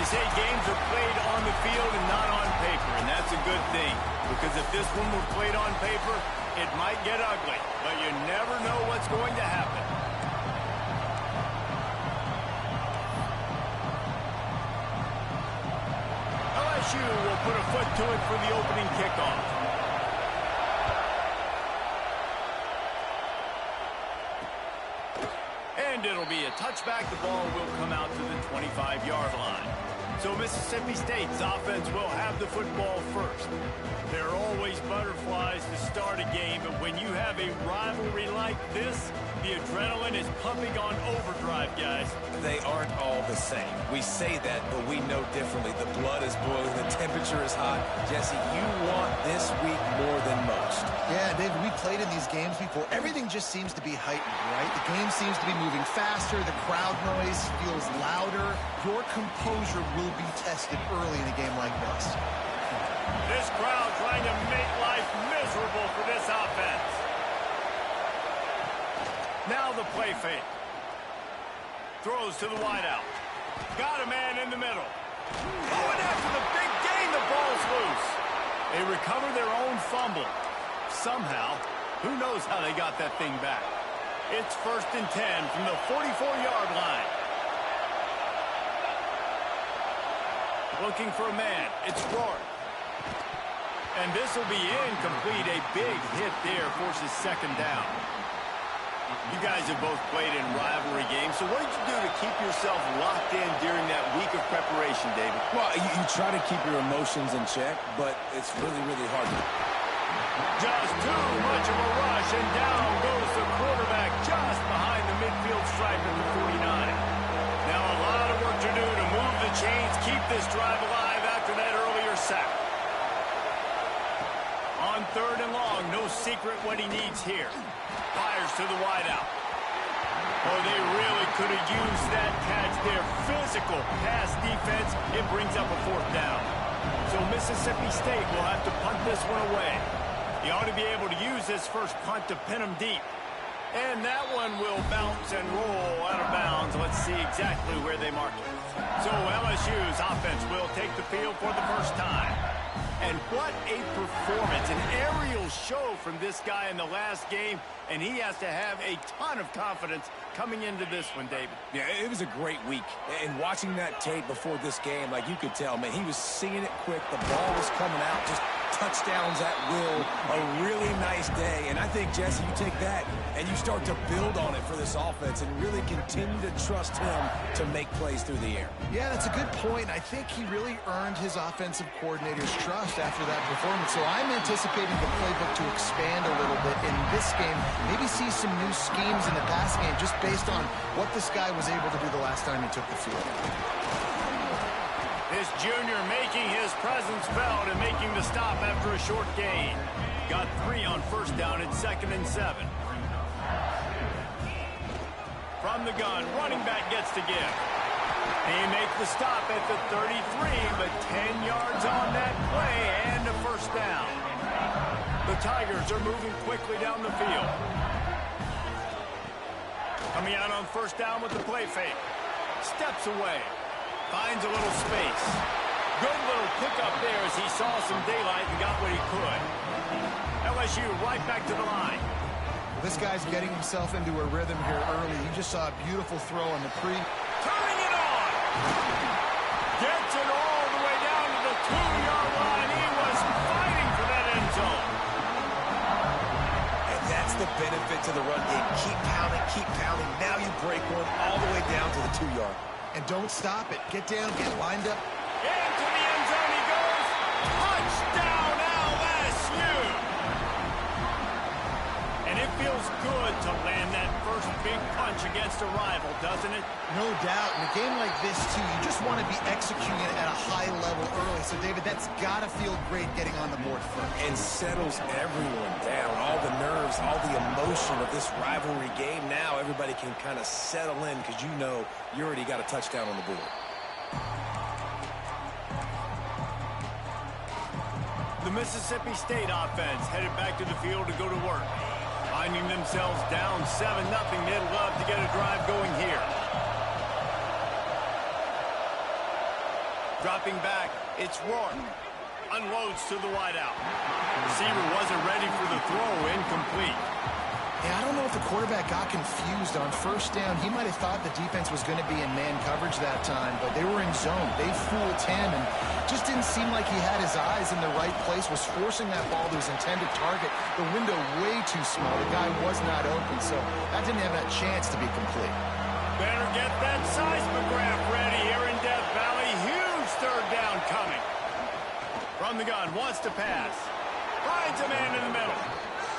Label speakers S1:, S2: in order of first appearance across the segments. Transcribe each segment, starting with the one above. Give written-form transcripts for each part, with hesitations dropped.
S1: say games are played on the field and not on paper, and that's a good thing. Because if this one were played on paper, it might get ugly. But you never know what's going to happen. LSU will put a foot to it for the opening kickoff. And it'll be a touchback. The ball will come out to the 25-yard line. So Mississippi State's offense will have the football first. There are always butterflies to start a game, but when you have a rivalry like this, the adrenaline is pumping on overdrive, guys.
S2: They aren't all the same. We say that, but we know differently. The blood is boiling. The temperature is hot. Jesse, you want this week more than most.
S3: Yeah, David, we played in these games before. Everything just seems to be heightened, right? The game seems to be moving faster. The crowd noise feels louder. Your composure will be tested early in a game like this.
S1: This crowd trying to make life miserable for this offense. Now the play fake. Throws to the wideout. Got a man in the middle. Oh, and after the big gain, the ball's loose. They recover their own fumble. Somehow, who knows how they got that thing back. It's 1st and 10 from the 44-yard line. Looking for a man. It's Rourke. And this will be incomplete. A big hit there forces 2nd down. You guys have both played in rivalry games, so what did you do to keep yourself locked in during that week of preparation, David?
S2: Well, you try to keep your emotions in check, but it's really, really hard to.
S1: Just too much of a rush, and down goes the quarterback just behind the midfield stripe at the 49. Now a lot of work to do to move the chains, keep this drive alive after that earlier sack. On 3rd and long, no secret what he needs here. Fires to the wideout. Oh, they really could have used that catch there. Physical pass defense. It brings up a 4th down. So Mississippi State will have to punt this one away. He ought to be able to use this first punt to pin him deep. And that one will bounce and roll out of bounds. Let's see exactly where they mark it. So LSU's offense will take the field for the first time. And what a performance, an aerial show from this guy in the last game, and he has to have a ton of confidence coming into this one, David.
S2: Yeah, it was a great week. And watching that tape before this game, like you could tell, man, he was seeing it quick. The ball was coming out, just touchdowns at will. A really nice day. And I think, Jesse, you take that and you start to build on it for this offense and really continue to trust him to make plays through the air.
S3: Yeah, that's a good point. I think he really earned his offensive coordinator's trust after that performance. So I'm anticipating the playbook to expand a little bit in this game. Maybe see some new schemes in the passing game just based on what this guy was able to do the last time he took the field.
S1: This junior making his presence felt and making the stop after a short gain. Got 3 on 1st down at 2nd and 7. From the gun, running back gets to give. He makes the stop at the 33, but 10 yards on that play and a 1st down. The Tigers are moving quickly down the field. Coming out on 1st down with the play fake. Steps away. Finds a little space. Good little pickup there as he saw some daylight and got what he could. LSU right back to the line.
S3: This guy's getting himself into a rhythm here early. You just saw a beautiful throw on the pre.
S1: Turning it on. Gets it all the way down to the 2-yard line. He was fighting for that end zone.
S2: And that's the benefit to the run game. Keep pounding, keep pounding. Now you break one all the way down to the 2-yard.
S3: And don't stop it. Get down, get lined up.
S1: Into the end zone he goes. Touchdown, LSU. And it feels good to land that first big punch against a rival, doesn't it?
S3: No doubt. In a game like this, too, you just want to be executing it at a high level early. So, David, that's got to feel great getting on the board first.
S2: And settles everyone down. All the nerves, all the emotion of this rivalry game. Now everybody can kind of settle in because you know you already got a touchdown on the board.
S1: The Mississippi State offense headed back to the field to go to work. Finding themselves down 7-0, they'd love to get a drive going here. Dropping back, it's Rourke. Unloads to the wideout. Receiver wasn't ready for the throw, incomplete.
S3: Yeah, I don't know if the quarterback got confused on first down. He might have thought the defense was going to be in man coverage that time, but they were in zone. They fooled him and just didn't seem like he had his eyes in the right place, was forcing that ball to his intended target. The window way too small. The guy was not open, so that didn't have a chance to be complete.
S1: Better get that seismograph ready here in Death Valley. Huge third down coming. From the gun, wants to pass. Finds a man in the middle.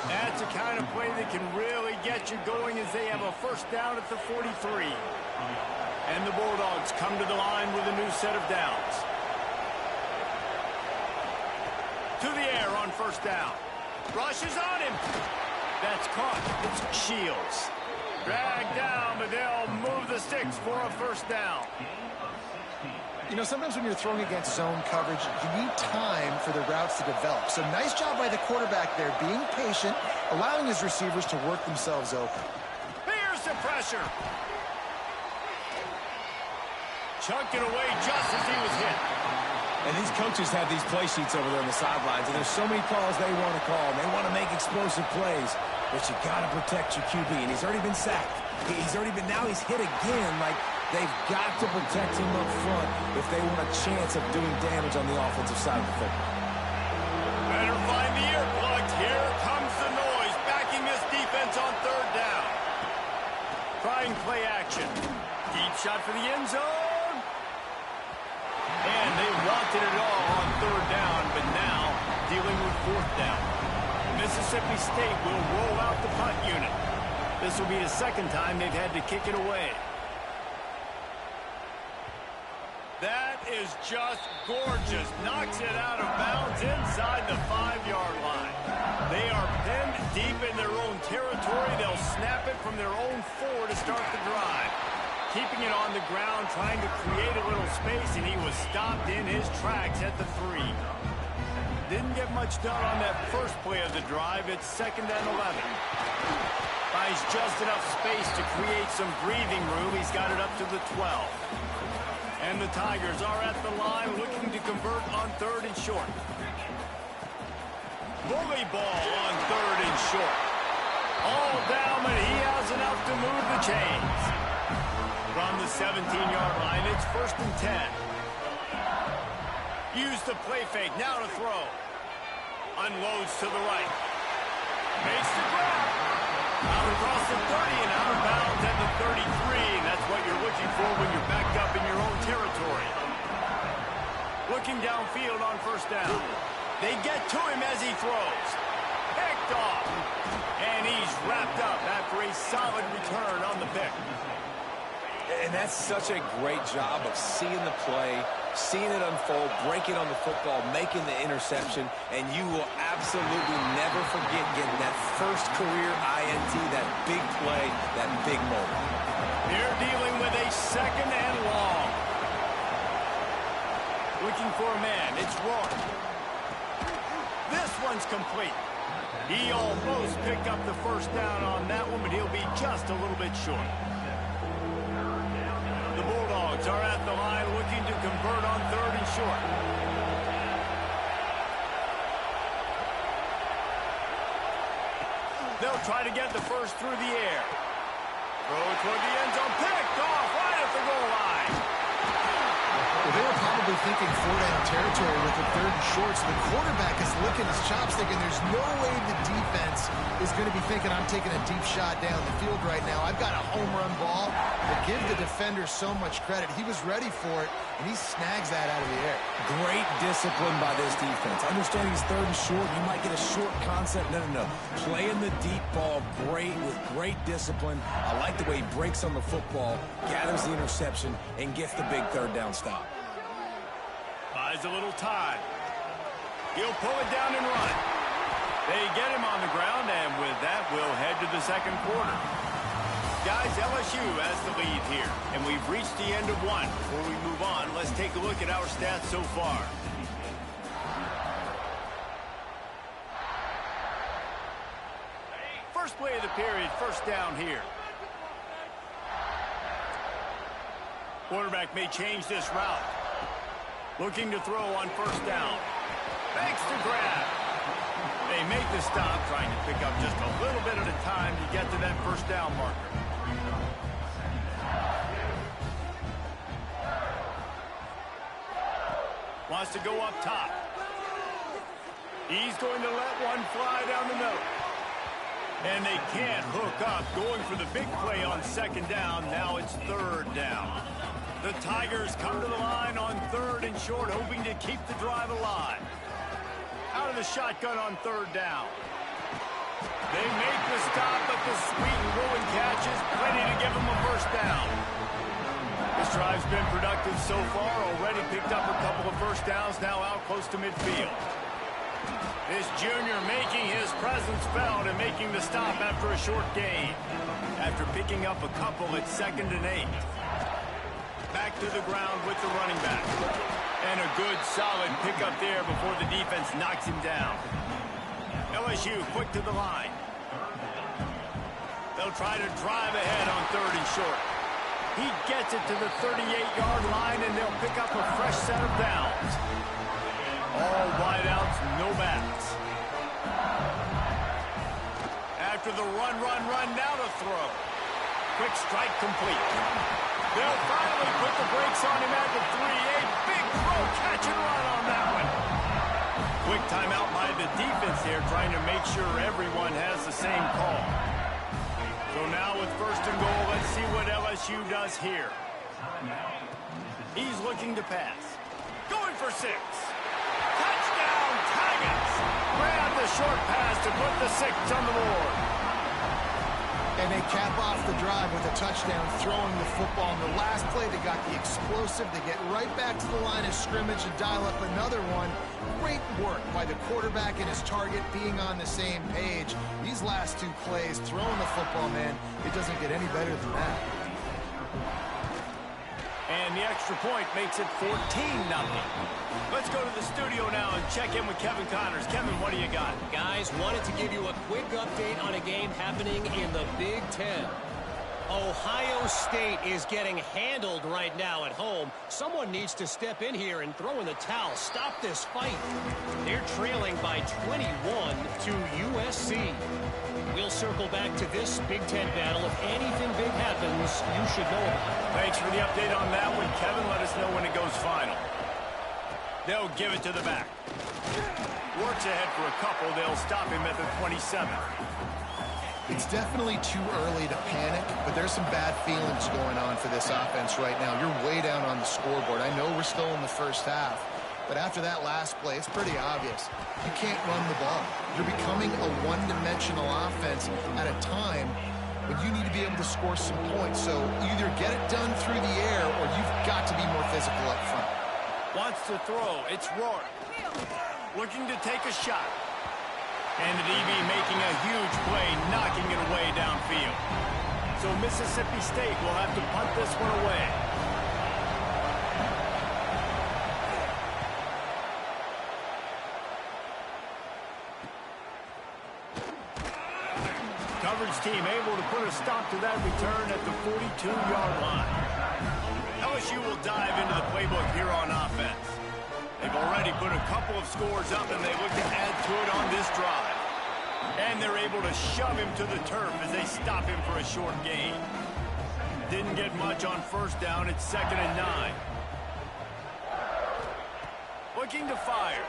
S1: That's the kind of play that can really get you going as they have a first down at the 43. And the Bulldogs come to the line with a new set of downs. To the air on first down. Rushes on him. That's caught. It's Shields. Dragged down, but they'll move the sticks for a first down.
S3: You know, sometimes when you're throwing against zone coverage, you need time for the routes to develop. So nice job by the quarterback there, being patient, allowing his receivers to work themselves open.
S1: Here's the pressure. Chunked it away just as he was hit.
S2: And these coaches have these play sheets over there on the sidelines, and there's so many calls they want to call. They want to make explosive plays, but you got to protect your QB, and he's already been sacked. Now he's hit again. Like, they've got to protect him up front if they want a chance of doing damage on the offensive side of the football.
S1: Better find the earplugs. Here comes the noise, backing this defense on third down. Trying play action. Deep shot for the end zone. And they wanted it all on third down, but now dealing with fourth down. Mississippi State will roll out the punt unit. This will be the second time they've had to kick it away. That is just gorgeous. Knocks it out of bounds inside the 5-yard line. They are penned deep in their own territory. They'll snap it from their own 4 to start the drive. Keeping it on the ground, trying to create a little space, and he was stopped in his tracks at the 3. Didn't get much done on that first play of the drive. It's 2nd and 11. Buys just enough space to create some breathing room. He's got it up to the 12. And the Tigers are at the line looking to convert on 3rd and short. Bully ball on 3rd and short. All down, but he has enough to move the chains. From the 17-yard line, it's 1st and 10. Use the play fake, now to throw. Unloads to the right. Makes the grab. Out across the 30 and out of bounds at the 33. That's what you're looking for when you're backed up in your own territory. Looking downfield on first down. They get to him as he throws. Picked off. And he's wrapped up after a solid return on the pick.
S2: And that's such a great job of seeing the play, seeing it unfold, breaking on the football, making the interception, and you will absolutely never forget getting that first career INT, that big play, that big moment.
S1: They're dealing with a 2nd and long. Looking for a man. It's Rourke. This one's complete. He almost picked up the first down on that one, but he'll be just a little bit short. The Bulldogs are at the line looking to convert on 3rd and short. They'll try to get the first through the air. Throw it toward the end zone. Picked off right at the goal line.
S3: Well, they were probably thinking 4-down territory with the 3rd and short, so the quarterback is licking his chops thinking there's no way the defense is going to be thinking I'm taking a deep shot down the field right now. I've got a home run ball. But give the defender so much credit. He was ready for it, and he snags that out of the air.
S2: Great discipline by this defense. Understanding he's 3rd and short, you might get a short concept. No. Playing the deep ball with great discipline. I like the way he breaks on the football, gathers the interception, and gets the big 3rd down stop.
S1: Buys a little time. He'll pull it down and run. They get him on the ground, and with that, we'll head to the 2nd quarter. Guys, LSU has the lead here, and we've reached the end of one. Before we move on, let's take a look at our stats so far. First play of the period, first down here. Quarterback may change this route. Looking to throw on first down. Makes the grab. They make the stop, trying to pick up just a little bit at a time to get to that first down marker. Wants to go up top. He's going to let one fly down the middle. And they can't hook up, going for the big play on second down. Now it's third down. The Tigers come to the line on third and short, hoping to keep the drive alive. Out of the shotgun on third down. They make the stop, but the sweet and rolling catch is plenty to give them a first down. This drive's been productive so far, already picked up a couple of first downs, now out close to midfield. This junior making his presence felt and making the stop after a short gain. After picking up a couple at 2nd and 8. Back to the ground with the running back. And a good, solid pickup there before the defense knocks him down. LSU quick to the line. They'll try to drive ahead on third and short. He gets it to the 38-yard line, and they'll pick up a fresh set of downs. All wideouts, no backs. After the run, now to throw. Quick strike complete. They'll finally put the brakes on him at the 3-8. Big throw, catch and run on that one. Quick timeout by the defense here, trying to make sure everyone has the same call. So now with first and goal, let's see what LSU does here. He's looking to pass. Going for 6. Touchdown, Tigers! Grab the short pass to put the 6 on the board.
S3: And they cap off the drive with a touchdown, throwing the football. In the last play, they got the explosive. They get right back to the line of scrimmage and dial up another one. Great work by the quarterback and his target being on the same page. These last 2 plays, throwing the football, man, it doesn't get any better than that.
S1: And the extra point makes it 14-0. Let's go to the studio now and check in with Kevin Connors. Kevin, what do you got?
S4: Guys, wanted to give you a quick update on a game happening in the Big Ten. Ohio State is getting handled right now at home. Someone needs to step in here and throw in the towel. Stop this fight. They're trailing by 21 to USC. We'll circle back to this Big Ten battle. If anything big happens, you should know about it.
S1: Thanks for the update on that one, Kevin. Let us know when it goes final. They'll give it to the back. Works ahead for a couple. They'll stop him at the 27.
S3: It's definitely too early to panic, but there's some bad feelings going on for this offense right now. You're way down on the scoreboard. I know we're still in the first half, but after that last play, it's pretty obvious. You can't run the ball. You're becoming a one-dimensional offense at a time when you need to be able to score some points. So either get it done through the air or you've got to be more physical up front.
S1: Wants to throw. It's Rourke. Looking to take a shot. And the DB making a huge play, knocking it away downfield. So Mississippi State will have to punt this one away. Coverage team able to put a stop to that return at the 42-yard line. LSU will dive into the playbook here on offense. They've already put a couple of scores up, and they look to add to it on this drive. And they're able to shove him to the turf as they stop him for a short gain. Didn't get much on first down. It's 2nd and 9. Looking to fire.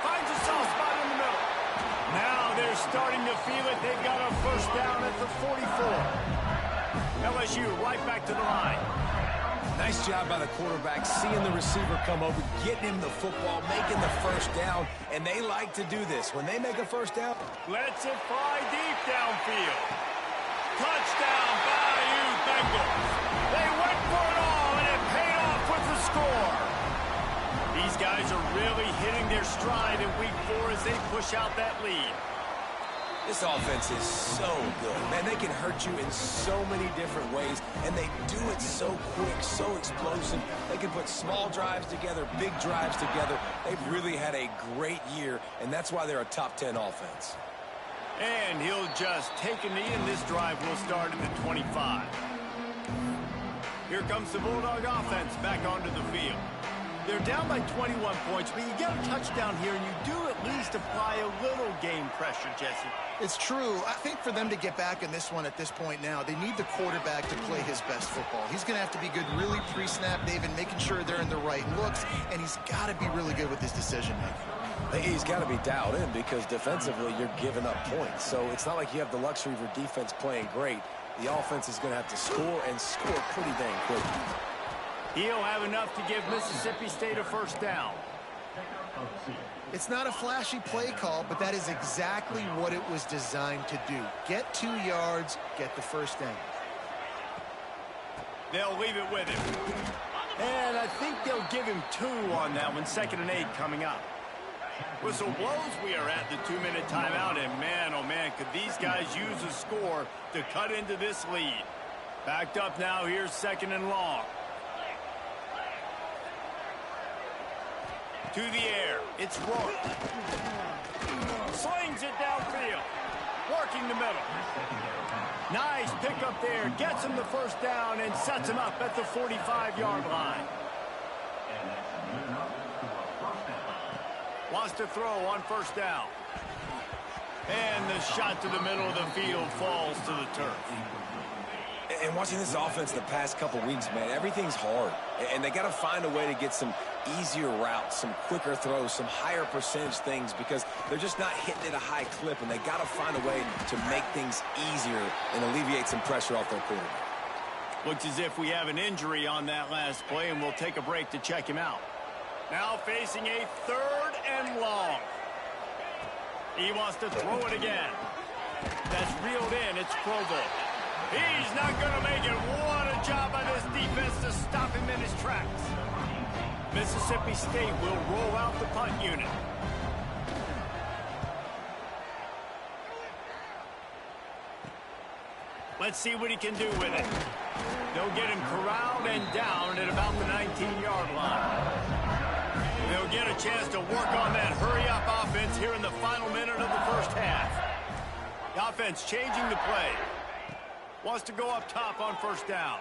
S1: Finds a soft spot in the middle. Now they're starting to feel it. They've got a first down at the 44. LSU right back to the line.
S2: Nice job by the quarterback, seeing the receiver come over, getting him the football, making the first down, and they like to do this. When they make a first down,
S1: lets it fly deep downfield. Touchdown, Bayou Bengals. They went for it all, and it paid off with the score. These guys are really hitting their stride in Week 4 as they push out that lead.
S2: this offense is so good. Man, they can hurt you in so many different ways, and they do it so quick, so explosive. They can put small drives together, big drives together. They've really had a great year, and that's why they're a top 10 offense.
S1: And he'll just take a knee, and this drive will start at the 25. Here comes the Bulldog offense back onto the field. They're down by 21 points, but you get a touchdown here, and you do at least apply a little game pressure, Jesse.
S3: It's true. I think for them to get back in this one at this point now, they need the quarterback to play his best football. He's going to have to be good really pre-snap, David, making sure they're in the right looks, and he's got to be really good with his decision-making.
S2: He's got to be dialed in because defensively you're giving up points. So it's not like you have the luxury of your defense playing great. The offense is going to have to score and score pretty dang quick.
S1: He'll have enough to give Mississippi State a first down.
S3: It's not a flashy play call, but that is exactly what it was designed to do. Get 2 yards, get the first down.
S1: They'll leave it with him. And I think they'll give him 2 on that one. 2nd and 8 coming up. Whistle blows, we are at the 2-minute timeout, and man, oh man, could these guys use a score to cut into this lead. Backed up now, here's 2nd and long. To the air, it's Rourke. Slings it downfield, working the middle. Nice pickup there, gets him the first down and sets him up at the 45-yard line. Wants to throw on first down. And the shot to the middle of the field falls to the turf.
S2: And watching this offense the past couple weeks, man, everything's hard. And they got to find a way to get some easier routes, some quicker throws, some higher percentage things because they're just not hitting at a high clip, and they got to find a way to make things easier and alleviate some pressure off their quarterback.
S1: Looks as if we have an injury on that last play, and we'll take a break to check him out. Now facing a 3rd and long. He wants to throw it again. That's reeled in. It's Provo. He's not going to make it. What a job by this defense to stop him in his tracks. Mississippi State will roll out the punt unit. Let's see what he can do with it. They'll get him corralled and down at about the 19-yard line. They'll get a chance to work on that hurry-up offense here in the final minute of the first half. The offense changing the play. Wants to go up top on first down.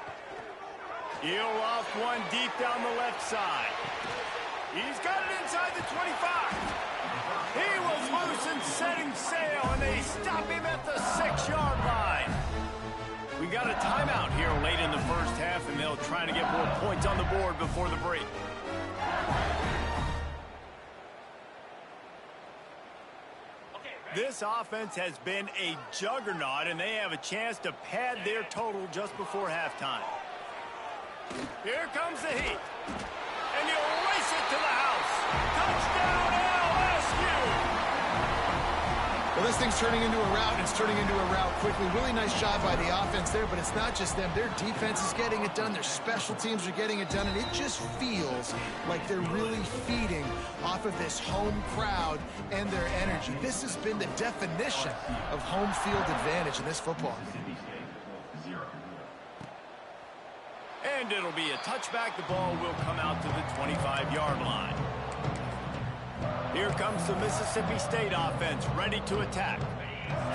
S1: He'll loft one deep down the left side. He's got it inside the 25. He was loose and setting sail, and they stop him at the 6-yard line. We got a timeout here late in the first half, and they'll try to get more points on the board before the break. This offense has been a juggernaut, and they have a chance to pad their total just before halftime. Here comes the heat. And he'll race it to the house. Touchdown, LSU!
S3: Well, this thing's turning into a rout, and it's turning into a rout quickly. Really nice job by the offense there, but it's not just them. Their defense is getting it done. Their special teams are getting it done, and it just feels like they're really feeding off of this home crowd and their energy. This has been the definition of home field advantage in this football game.
S1: And it'll be a touchback. The ball will come out to the 25-yard line. Here comes the Mississippi State offense, ready to attack.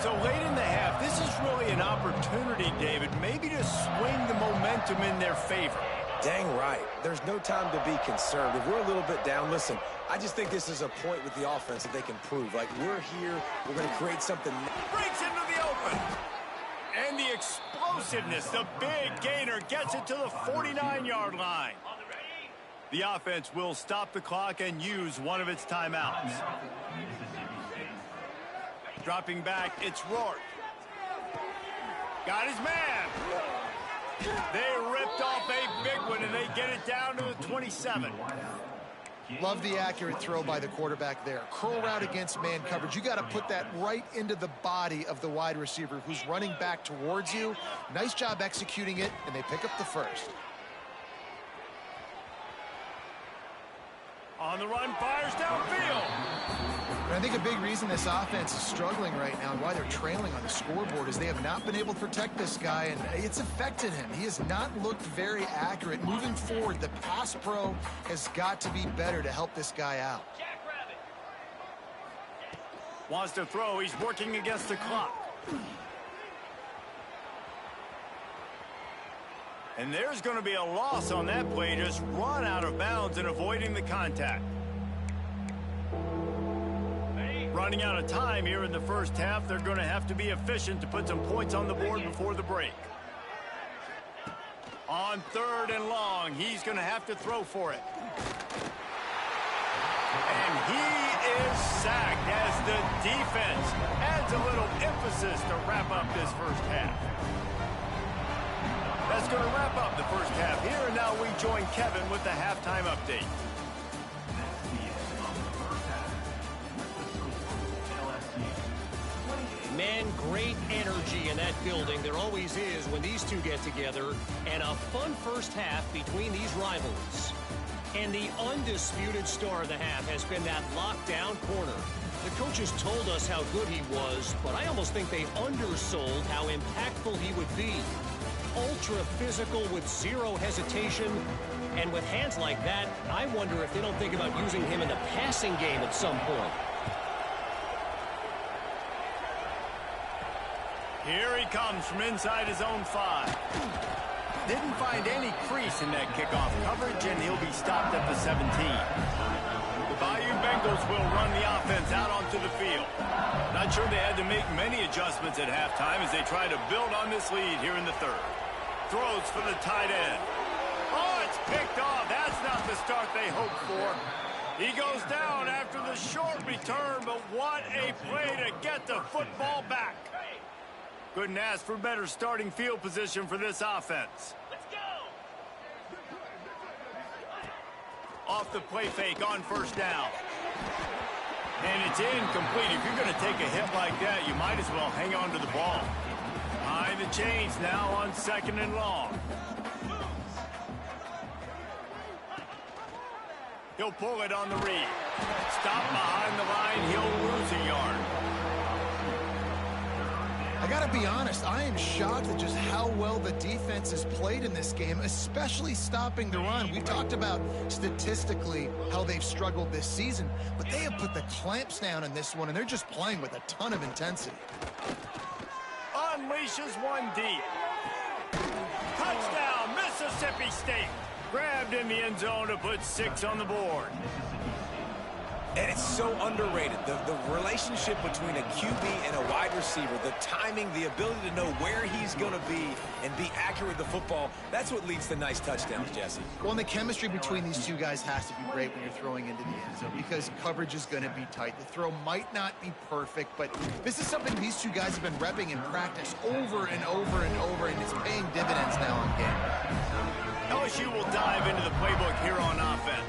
S1: So late in the half, this is really an opportunity, David, maybe to swing the momentum in their favor.
S2: Dang right. There's no time to be concerned. If we're a little bit down, listen, I just think this is a point with the offense that they can prove. Like, we're here, we're going to create something.
S1: Breaks into the open. And the explosiveness, the big gainer gets it to the 49-yard line. The offense will stop the clock and use one of its timeouts. Dropping back, it's Rourke. Got his man. They ripped off a big one, and they get it down to the 27.
S3: Love the accurate throw by the quarterback there. Curl route against man coverage. You got to put that right into the body of the wide receiver who's running back towards you. Nice job executing it, and they pick up the first.
S1: On the run, fires downfield.
S3: And I think a big reason this offense is struggling right now and why they're trailing on the scoreboard is they have not been able to protect this guy, and it's affected him. He has not looked very accurate. Moving forward, the pass pro has got to be better to help this guy out.
S1: Wants to throw. He's working against the clock. And there's going to be a loss on that play, just run out of bounds and avoiding the contact. Running out of time here in the first half. They're going to have to be efficient to put some points on the board before the break. On 3rd and long, he's going to have to throw for it. And he is sacked as the defense adds a little emphasis to wrap up this first half. That's going to wrap up the first half here, and now we join Kevin with the halftime update.
S4: Man, great energy in that building. There always is when these two get together. And a fun first half between these rivals. And the undisputed star of the half has been that lockdown corner. The coaches told us how good he was, but I almost think they undersold how impactful he would be. Ultra physical with zero hesitation. And with hands like that, I wonder if they don't think about using him in the passing game at some point.
S1: Here he comes from inside his own 5. Didn't find any crease in that kickoff coverage, and he'll be stopped at the 17. The Bayou Bengals will run the offense out onto the field. Not sure they had to make many adjustments at halftime as they try to build on this lead here in the 3rd. Throws for the tight end. Oh, it's picked off. That's not the start they hoped for. He goes down after the short return, but what a play to get the football back. Couldn't ask for better starting field position for this offense. Let's go! Off the play fake on 1st down. And it's incomplete. If you're going to take a hit like that, you might as well hang on to the ball. Behind the chains now on 2nd and long. He'll pull it on the read. Stop behind the line. He'll lose a yard.
S3: I got to be honest, I am shocked at just how well the defense has played in this game, especially stopping the run. We talked about statistically how they've struggled this season, but they have put the clamps down in this one, and they're just playing with a ton of intensity.
S1: Unleashes one deep. Touchdown, Mississippi State. Grabbed in the end zone to put 6 on the board.
S2: And it's so underrated. The relationship between a QB and a wide receiver, the timing, the ability to know where he's going to be and be accurate with the football, that's what leads to nice touchdowns, Jesse.
S3: Well, and the chemistry between these two guys has to be great when you're throwing into the end zone because coverage is going to be tight. The throw might not be perfect, but this is something these two guys have been repping in practice over and over and over, and it's paying dividends now on game.
S1: LSU will dive into the playbook here on offense.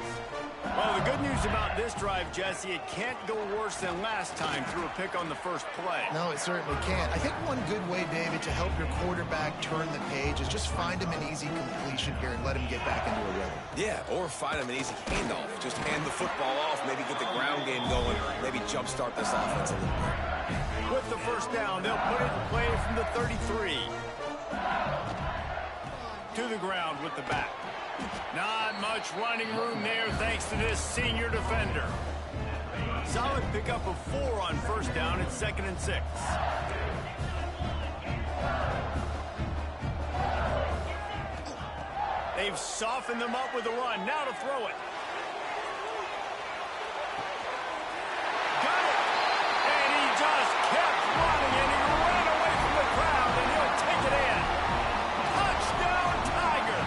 S1: Well, the good news about this drive, Jesse, it can't go worse than last time through a pick on the first play.
S3: No, it certainly can't. I think one good way, David, to help your quarterback turn the page is just find him an easy completion here and let him get back into a rhythm.
S2: Yeah, or find him an easy handoff. Just hand the football off, maybe get the ground game going, maybe jumpstart this offense a little bit.
S1: With the first down, they'll put it in play from the 33. To the ground with the back. Not much running room there thanks to this senior defender. Solid pickup of 4 on 1st down at 2nd and 6. They've softened them up with a run. Now to throw it. Got it. And he just kept running, and he ran away from the crowd, and he'll take it in. Touchdown, Tiger.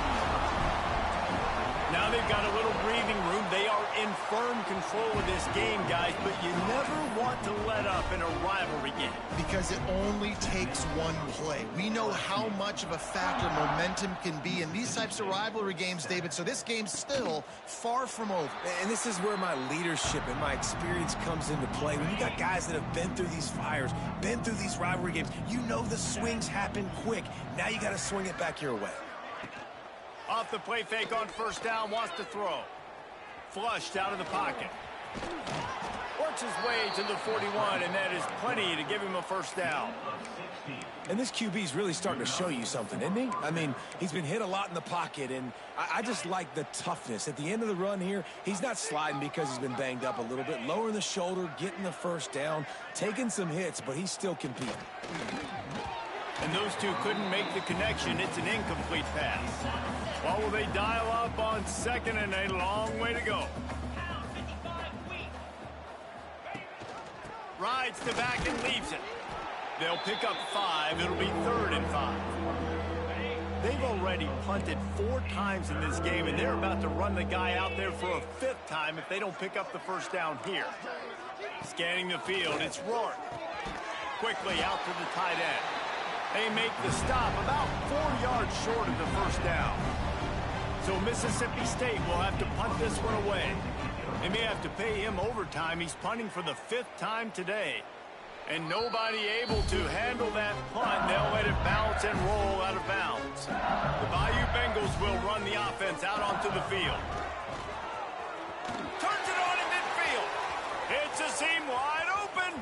S1: Now they've got a little breathing room. They are in firm control of this game, guys, but you never want to let up in a rivalry game.
S3: Because it only takes one play. We know how much of a factor momentum can be in these types of rivalry games, David, so this game's still far from over.
S2: And this is where my leadership and my experience comes into play. When you got guys that have been through these fires, been through these rivalry games, you know the swings happen quick. Now you got to swing it back your way.
S1: Off the play fake on 1st down, wants to throw. Flushed out of the pocket. Works his way to the 41, and that is plenty to give him a 1st down.
S2: And this QB's really starting to show you something, isn't he? I mean, he's been hit a lot in the pocket, and I just like the toughness. At the end of the run here, he's not sliding because he's been banged up a little bit. Lowering the shoulder, getting the 1st down, taking some hits, but he's still competing.
S1: And those two couldn't make the connection. It's an incomplete pass. What will they dial up on second and a long way to go? Rides the back and leaves it. They'll pick up 5. It'll be 3rd and 5. They've already punted 4 times in this game, and they're about to run the guy out there for a 5th time if they don't pick up the first down here. Scanning the field, it's Rourke. Quickly out to the tight end. They make the stop about 4 yards short of the first down. So Mississippi State will have to punt this one away. They may have to pay him overtime. He's punting for the 5th time today. And nobody able to handle that punt. They'll let it bounce and roll out of bounds. The Bayou Bengals will run the offense out onto the field. Turns it on in midfield. It's a seam wide open.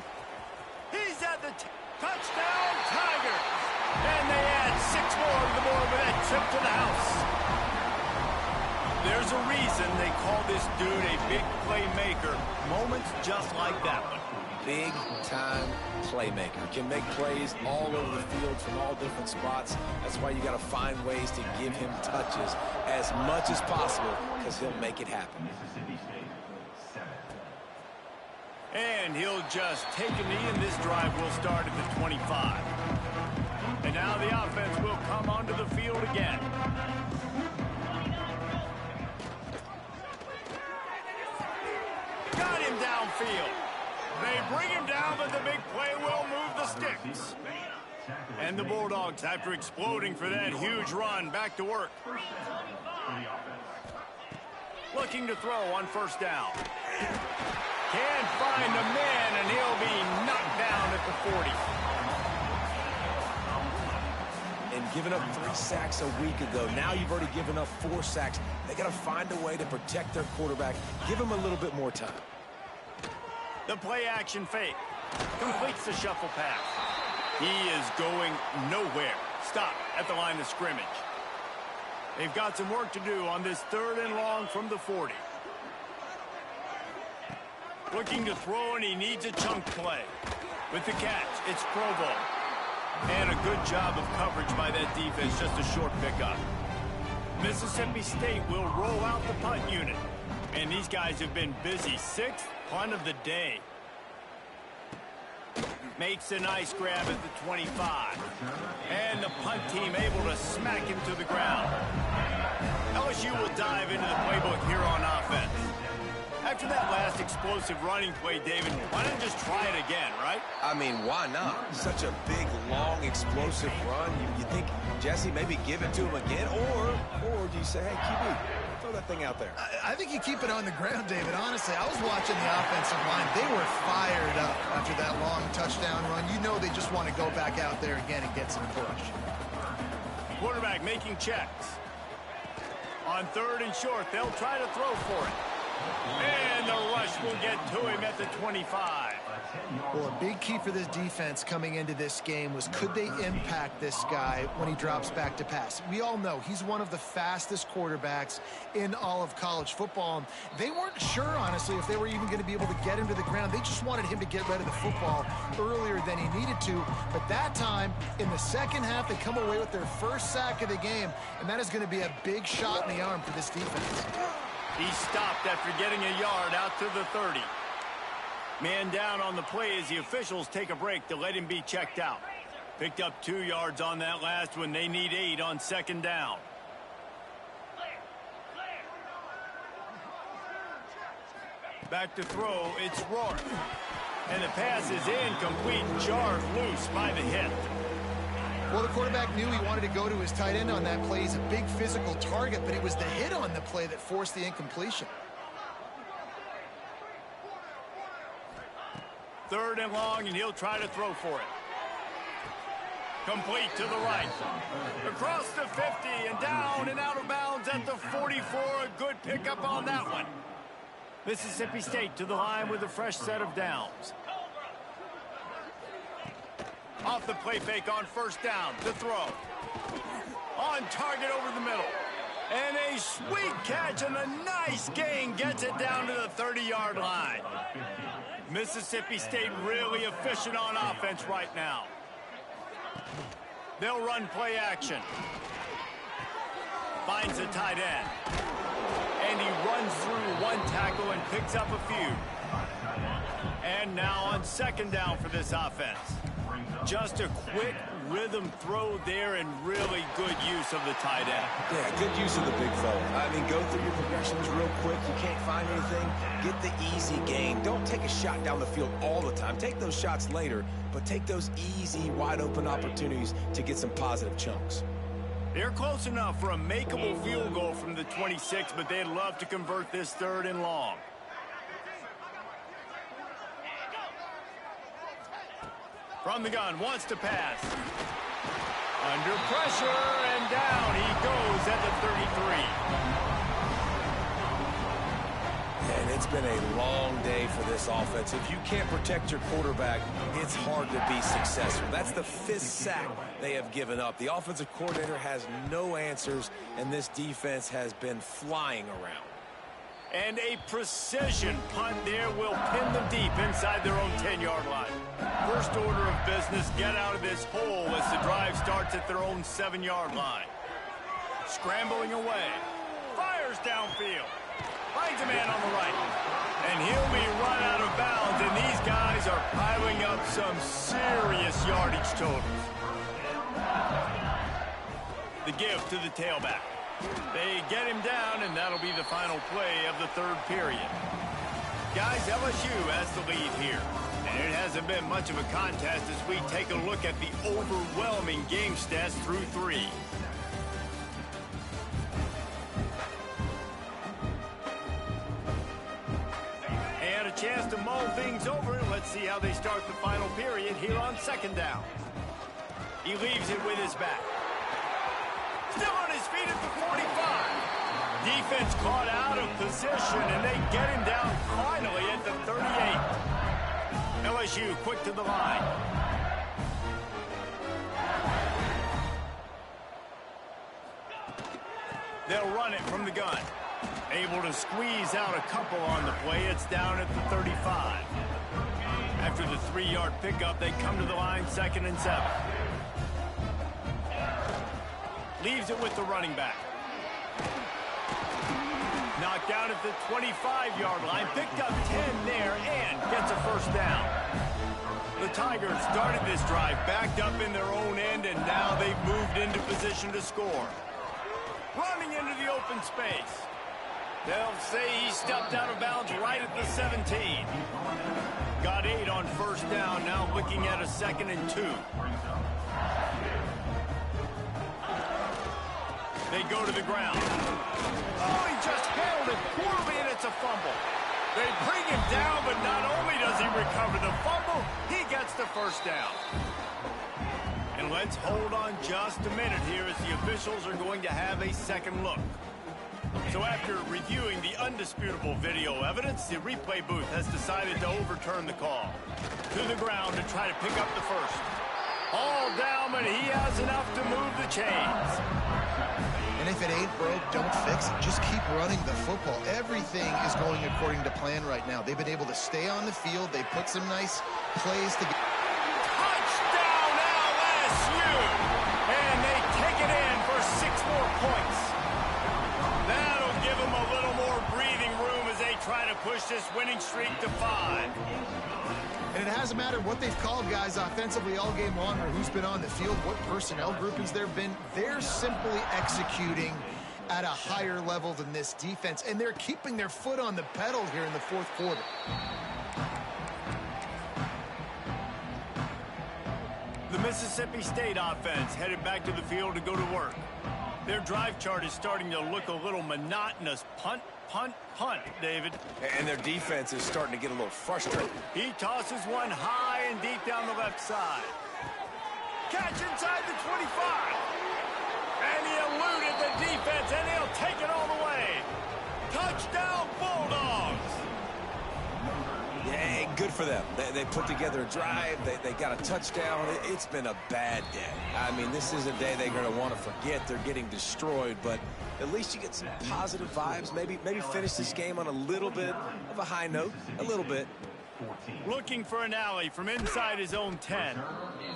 S1: He's at the touchdown, Tigers. And they add 6 more to the board with that trip to the house. There's a reason they call this dude a big playmaker. Moments just like that one.
S2: Big-time playmaker. Can make plays all over the field from all different spots. That's why you got to find ways to give him touches as much as possible because he'll make it happen.
S1: And he'll just take a knee, and this drive will start at the 25. And now the offense will come onto the field again. Got him downfield. They bring him down, but the big play will move the sticks. And the Bulldogs, after exploding for that huge run, back to work. Looking to throw on first down. Can't find a man, and he'll be knocked down at the 40.
S2: And giving up 3 sacks a week ago, now you've already given up 4 sacks. They got to find a way to protect their quarterback. Give him a little bit more time.
S1: The play action fake. Completes the shuffle pass. He is going nowhere. Stop at the line of scrimmage. They've got some work to do on this 3rd and long from the 40. Looking to throw, and he needs a chunk play. With the catch, it's Provo. And a good job of coverage by that defense, just a short pickup. Mississippi State will roll out the punt unit. And these guys have been busy. 6th punt of the day. Makes a nice grab at the 25. And the punt team able to smack him to the ground. LSU will dive into the playbook here on offense. After that last explosive running play, David, why not just try it again, right?
S2: I mean, why not? Such a big, long, explosive run. You think, Jesse, maybe give it to him again? Or do you say, hey, QB, throw that thing out there?
S3: I think you keep it on the ground, David. Honestly, I was watching the offensive line. They were fired up after that long touchdown run. You know they just want to go back out there again and get some push.
S1: Quarterback making checks. On 3rd and short, they'll try to throw for it. And the rush will get to him at the 25.
S3: Well, a big key for this defense coming into this game was, could they impact this guy when he drops back to pass? We all know he's one of the fastest quarterbacks in all of college football. They weren't sure, honestly, if they were even going to be able to get him to the ground. They just wanted him to get rid of the football earlier than he needed to. But that time, in the second half, they come away with their first sack of the game, and that is going to be a big shot in the arm for this defense.
S1: He stopped after getting a yard out to the 30. Man down on the play as the officials take a break to let him be checked out. Picked up 2 yards on that last one. They need 8 on 2nd down. Back to throw, it's Rourke. And the pass is incomplete, jarred loose by the hit.
S3: Well, the quarterback knew he wanted to go to his tight end on that play. He's a big physical target, but it was the hit on the play that forced the incompletion.
S1: 3rd and long, and he'll try to throw for it. Complete to the right. Across the 50 and down and out of bounds at the 44. A good pickup on that one. Mississippi State to the line with a fresh set of downs. Off the play fake on 1st down to throw. On target over the middle. And a sweet catch and a nice gain gets it down to the 30-yard line. Mississippi State really efficient on offense right now. They'll run play action. Finds a tight end. And he runs through one tackle and picks up a few. And now on second down for this offense. Just a quick rhythm throw there and really good use of the tight end.
S2: Yeah, good use of the big fella. I mean, go through your progressions real quick. You can't find anything. Get the easy gain. Don't take a shot down the field all the time. Take those shots later, but take those easy, wide-open opportunities to get some positive chunks.
S1: They're close enough for a makeable field goal from the 26, but they'd love to convert this 3rd and long. From the gun, wants to pass. Under pressure, and down he goes at the 33.
S2: And it's been a long day for this offense. If you can't protect your quarterback, it's hard to be successful. That's the 5th sack they have given up. The offensive coordinator has no answers, and this defense has been flying around.
S1: And a precision punt there will pin them deep inside their own 10-yard line. First order of business, get out of this hole as the drive starts at their own 7-yard line. Scrambling away. Fires downfield. Finds a man on the right. And he'll be run out of bounds, and these guys are piling up some serious yardage totals. The give to the tailback. They get him down, and that'll be the final play of the 3rd period. Guys, LSU has the lead here. And it hasn't been much of a contest as we take a look at the overwhelming game stats through 3. And a chance to mull things over. Let's see how they start the final period here on 2nd down. He leaves it with his back. Still on his feet at the 45. Defense caught out of position, and they get him down finally at the 38. LSU quick to the line. They'll run it from the gun. Able to squeeze out a couple on the play. It's down at the 35. After the 3-yard pickup, they come to the line 2nd and 7. Leaves it with the running back. Knocked down at the 25-yard line. Picked up 10 there and gets a 1st down. The Tigers started this drive backed up in their own end, and now they've moved into position to score. Running into the open space. They'll say he stepped out of bounds right at the 17. Got 8 on 1st down, now looking at a 2nd and 2. They go to the ground. Oh, he just held it poorly, and it's a fumble. They bring him down, but not only does he recover the fumble, he gets the 1st down. And let's hold on just a minute here as the officials are going to have a 2nd look. So after reviewing the undisputable video evidence, the replay booth has decided to overturn the call. To the ground to try to pick up the 1st. All down, but he has enough to move the chains.
S3: And if it ain't broke, don't fix it. Just keep running the football. Everything is going according to plan right now. They've been able to stay on the field. They put some nice plays together.
S1: Touchdown, LSU! And they take it in for 6 more points. That'll give them a little more breathing room as they try to push this winning streak to 5.
S3: And it hasn't mattered what they've called, guys, offensively all game long, or who's been on the field, what personnel groupings there have been. They're simply executing at a higher level than this defense, and they're keeping their foot on the pedal here in the 4th quarter.
S1: The Mississippi State offense headed back to the field to go to work. Their drive chart is starting to look a little monotonous. Punt, punt, punt, David.
S2: And their defense is starting to get a little frustrated.
S1: He tosses one high and deep down the left side. Catch inside the 25. And he eluded the defense, and he'll take it all the way. Touchdown, Bulldogs.
S2: Yeah, good for them. They put together a drive. They got a touchdown. It's been a bad day. I mean, this is a day they're going to want to forget. They're getting destroyed, but at least you get some positive vibes. Maybe finish this game on a little bit of a high note, a little bit.
S1: Looking for an alley from inside his own 10.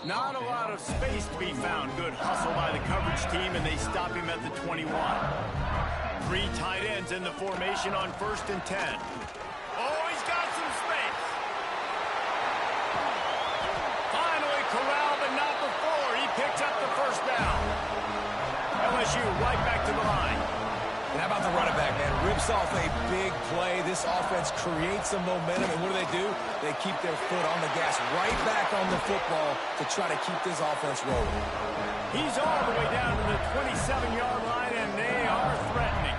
S1: Not a lot of space to be found. Good hustle by the coverage team, and they stop him at the 21. 3 tight ends in the formation on 1st and 10. Oh, he's got some space. Finally corralled, but not before. He picks up the 1st down. LSU right back to the line.
S2: And how about the running back, man? Rips off a big play. This offense creates some momentum, and what do? They keep their foot on the gas, right back on the football to try to keep this offense rolling.
S1: He's all the way down to the 27-yard line, and they are threatening.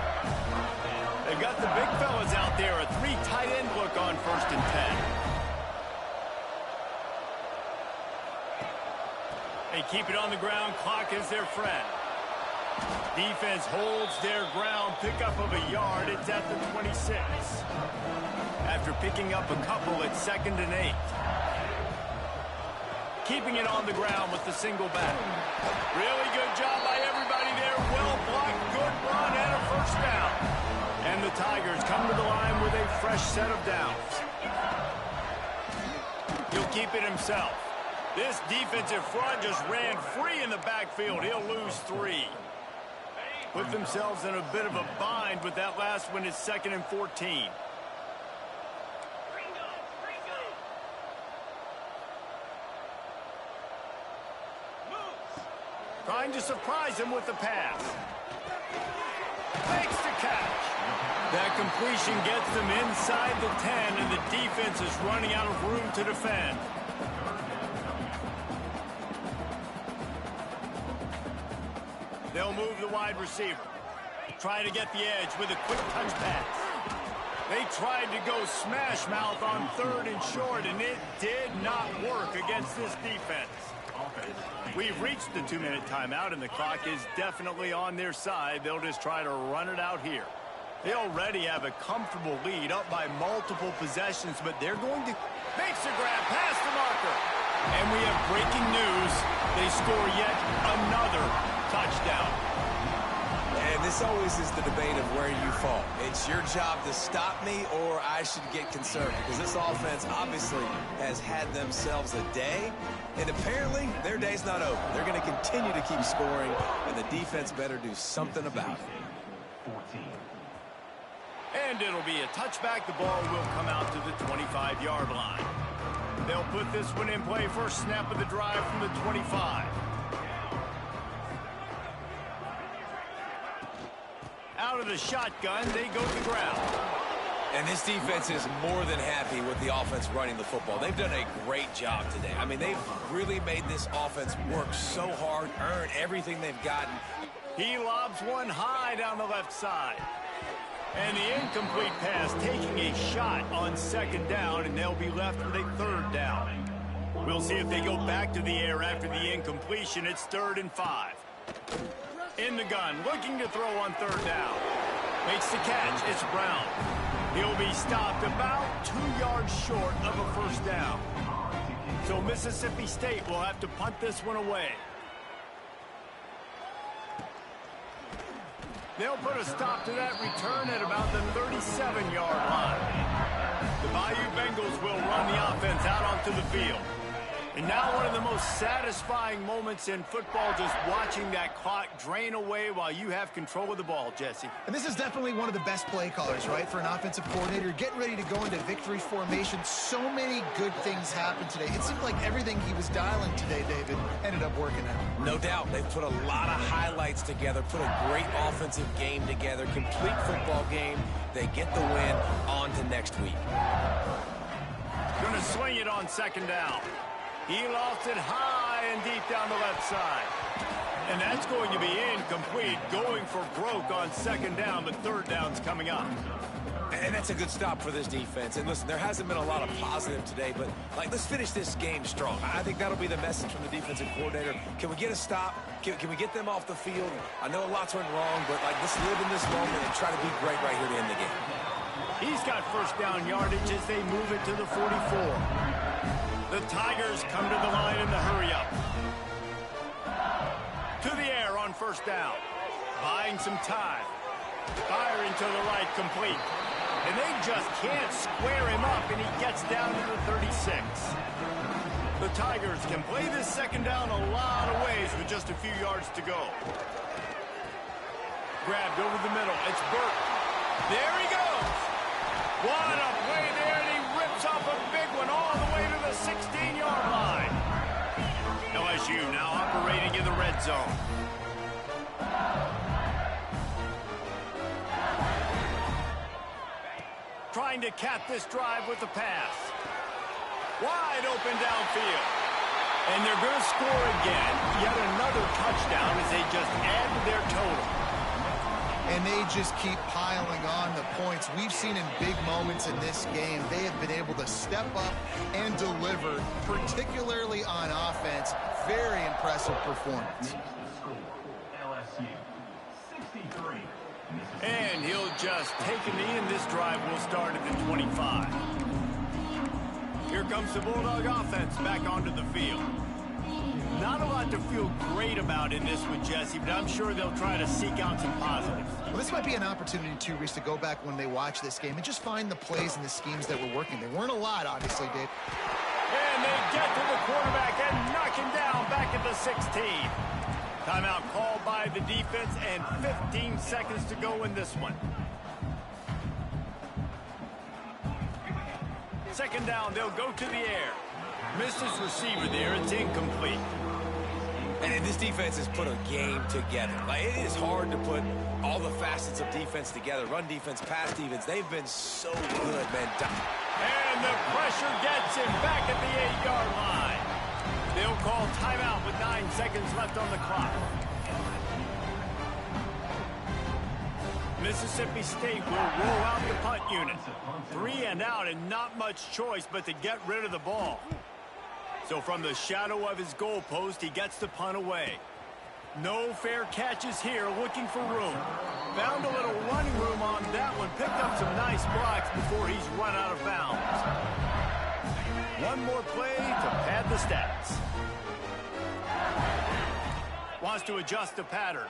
S1: They've got the big fellas out there, a 3 tight end look on 1st and 10. They keep it on the ground. Clock is their friend. Defense holds their ground. Pickup of a yard. It's at the 26. After picking up a couple, it's 2nd and 8. Keeping it on the ground with the single back. Really good job by everybody there. Well blocked, good run, and a 1st down. And the Tigers come to the line with a fresh set of downs. He'll keep it himself. This defensive front just ran free in the backfield. He'll lose 3. Put themselves in a bit of a bind with that last one. It's 2nd and 14. Trying to surprise him with the pass. Makes the catch. That completion gets them inside the 10, and the defense is running out of room to defend. They'll move the wide receiver. Trying to get the edge with a quick touch pass. They tried to go smash mouth on 3rd and short, and it did not work against this defense. We've reached the 2-minute timeout, and the clock is definitely on their side. They'll just try to run it out here. They already have a comfortable lead, up by multiple possessions, but they're going to... Makes the grab past the marker. And we have breaking news. They score yet another touchdown.
S2: And this always is the debate of where you fall. It's your job to stop me, or I should get concerned, because this offense obviously has had themselves a day, and apparently their day's not over. They're going to continue to keep scoring, and the defense better do something about it.
S1: And it'll be a touchback. The ball will come out to the 25-yard line. They'll put this one in play. First snap of the drive from the 25. Out of the shotgun, they go to the ground.
S2: And this defense is more than happy with the offense running the football. They've done a great job today. I mean, they've really made this offense work so hard, earn everything they've gotten.
S1: He lobs one high down the left side. And the incomplete pass taking a shot on 2nd down, and they'll be left with a 3rd down. We'll see if they go back to the air after the incompletion. It's 3rd and 5. In the gun, looking to throw on 3rd down. Makes the catch. It's Brown. He'll be stopped about 2 yards short of a 1st down. So Mississippi State will have to punt this one away. They'll put a stop to that return at about the 37-yard line. The Bayou Bengals will run the offense out onto the field. And now one of the most satisfying moments in football, just watching that clock drain away while you have control of the ball, Jesse.
S3: And this is definitely one of the best play callers, right, for an offensive coordinator. Getting ready to go into victory formation. So many good things happened today. It seemed like everything he was dialing today, David, ended up working out.
S2: No doubt. They've put a lot of highlights together, put a great offensive game together, complete football game. They get the win. On to next week.
S1: Going to swing it on 2nd down. He lost it high and deep down the left side. And that's going to be incomplete. Going for broke on 2nd down, but 3rd down's coming up.
S2: And that's a good stop for this defense. And listen, there hasn't been a lot of positive today, but let's finish this game strong. I think that'll be the message from the defensive coordinator. Can we get a stop? Can we get them off the field? I know lots went wrong, but let's live in this moment and try to be great right here to end the game.
S1: He's got 1st down yardage as they move it to the 44. The Tigers come to the line in the hurry-up. To the air on 1st down. Buying some time. Firing to the right, complete. And they just can't square him up, and he gets down to the 36. The Tigers can play this second down a lot of ways with just a few yards to go. Grabbed over the middle. It's Burke. There he goes. What a play there, and he rips off a big one all the way to the 16-yard line. LSU now operating in the red zone. Trying to cap this drive with the pass. Wide open downfield. And they're going to score again. Yet another touchdown as they just add to their total.
S3: And they just keep piling on the points. We've seen in big moments in this game, they have been able to step up and deliver, particularly on offense. Very impressive performance.
S5: LSU 63.
S1: And he'll just take a knee, and this drive will start at the 25. Here comes the Bulldog offense back onto the field. Not a lot to feel great about in this one, Jesse, but I'm sure they'll try to seek out some positives.
S3: Well, this might be an opportunity, too, Reese, to go back when they watch this game and just find the plays and the schemes that were working. There weren't a lot, obviously, Dave.
S1: And they get to the quarterback and knock him down back at the 16. Timeout called by the defense, and 15 seconds to go in this one. Second down, they'll go to the air. Missed his receiver there. It's incomplete.
S2: And this defense has put a game together. Like, it is hard to put all the facets of defense together. Run defense, pass defense. They've been so good, man.
S1: And the pressure gets him back at the 8-yard line. They'll call timeout with 9 seconds left on the clock. Mississippi State will roll out the punt unit. 3 and out, and not much choice but to get rid of the ball. So from the shadow of his goalpost, he gets the punt away. No fair catches here, looking for room. Found a little running room on that one. Picked up some nice blocks before he's run out of bounds. One more play to pad the stats. Wants to adjust the pattern.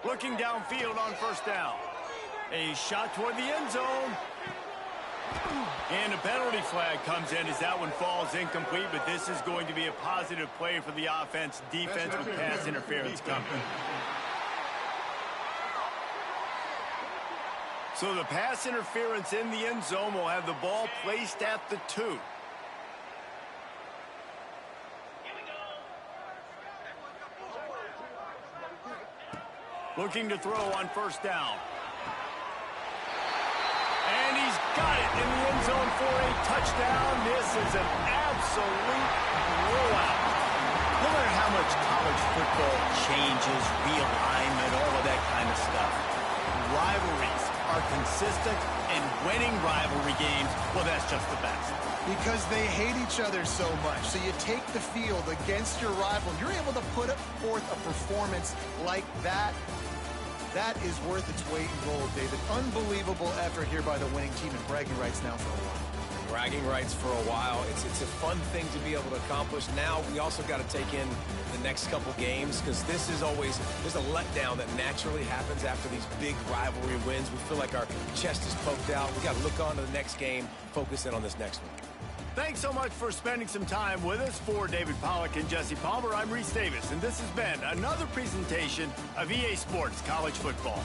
S1: Looking downfield on first down. A shot toward the end zone. And a penalty flag comes in as that one falls incomplete, but this is going to be a positive play for the offense. Defense with pass interference coming. So the pass interference in the end zone will have the ball placed at the 2. Looking to throw on first down. And he's got it in the end zone for a touchdown. This is an absolute blowout. No matter how much college football changes, realignment, all of that kind of stuff, rivalries are consistent, and winning rivalry games, well, that's just the best.
S3: Because they hate each other so much. So you take the field against your rival. You're able to put forth a performance like that. That is worth its weight in gold, David. Unbelievable effort here by the winning team, and bragging rights now for a while.
S2: Bragging rights for a while. It's a fun thing to be able to accomplish. Now we also got to take in the next couple games, because this is always, there's a letdown that naturally happens after these big rivalry wins. We feel like our chest is poked out. We got to look on to the next game, focus in on this next one.
S1: Thanks so much for spending some time with us. For David Pollack and Jesse Palmer, I'm Reese Davis, and this has been another presentation of EA Sports College Football.